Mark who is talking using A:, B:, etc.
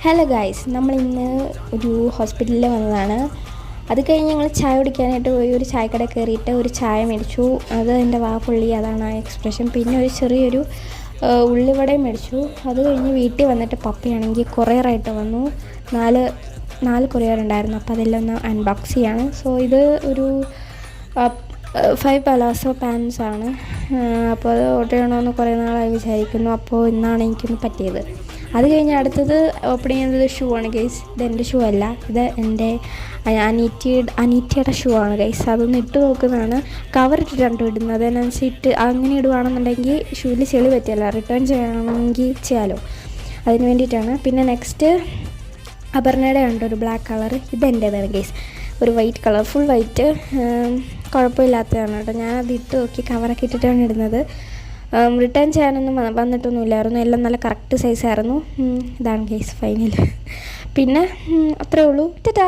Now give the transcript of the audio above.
A: Hello guys, നമ്മളിന്ന് ഒരു ഹോസ്പിറ്റലിൽ വന്നതാണ്. അത് കഴിഞ്ഞ് ഞങ്ങൾ ചായ കുടിക്കാനായിട്ട് പോയി. ഒരു ചായക്കട കയറിയിട്ട് ഒരു ചായ മേടിച്ചു. അത് എൻ്റെ വാ പൊള്ളി, അതാണ് ആ എക്സ്പ്രഷൻ. പിന്നെ ഒരു ചെറിയൊരു ഉള്ളിവടയും മേടിച്ചു. അത് കഴിഞ്ഞ് വീട്ടിൽ വന്നിട്ട് പപ്പയാണെങ്കിൽ കൊറിയറായിട്ട് വന്നു. നാല് കൊറിയർ ഉണ്ടായിരുന്നു. അപ്പോൾ അതെല്ലാം ഒന്ന് അൺബോക്സ് ചെയ്യാണ്. സോ ഇത് ഒരു 5 പലാസോ പാൻസ് ആണ്. അപ്പോൾ അത് ഓർഡർ ചെയ്യണമെന്ന് കുറേ നാളായി വിചാരിക്കുന്നു. അപ്പോൾ ഇന്നാണ് എനിക്കൊന്ന് പറ്റിയത്. അത് കഴിഞ്ഞ് അടുത്തത് ഓപ്പൺ ചെയ്യുന്നത് ഷൂ ആണ് ഗൈസ്. ഇതെൻ്റെ ഷൂ അല്ല, ഇത് എൻ്റെ അനീറ്റയുടെ ഷൂ ആണ് ഗൈസ്. അതൊന്ന് ഇട്ട് നോക്കുന്നതാണ്. കവർ ഇട്ടിട്ടാണ് ഇടുന്നത്. അതിനനുസരിച്ച് അങ്ങനെ ഇടുകയാണെന്നുണ്ടെങ്കിൽ ഷൂവിൽ ചെളി പറ്റില്ല. റിട്ടേൺ ചെയ്യണമെങ്കിൽ ചെയ്യാമല്ലോ, അതിന് വേണ്ടിയിട്ടാണ്. പിന്നെ നെക്സ്റ്റ് അപർണയുടെ ഉണ്ട് ഒരു ബ്ലാക്ക് കളർ. ഇതെൻ്റേതാണ് ഗൈസ്, ഒരു വൈറ്റ് കളർ, ഫുൾ വൈറ്റ്, കുഴപ്പമില്ലാത്തതാണ് കേട്ടോ. ഞാനത് ഇട്ട് നോക്കി, കവറൊക്കെ ഇട്ടിട്ടാണ് ഇടുന്നത്. റിട്ടേൺ ചെയ്യാനൊന്നും വന്നിട്ടൊന്നുമില്ലായിരുന്നു. എല്ലാം നല്ല കറക്റ്റ് സൈസായിരുന്നു. ഇതാണ് ഗൈസ് ഫൈനൽ. പിന്നെ അത്രേ ഉള്ളൂ. ടാറ്റാ.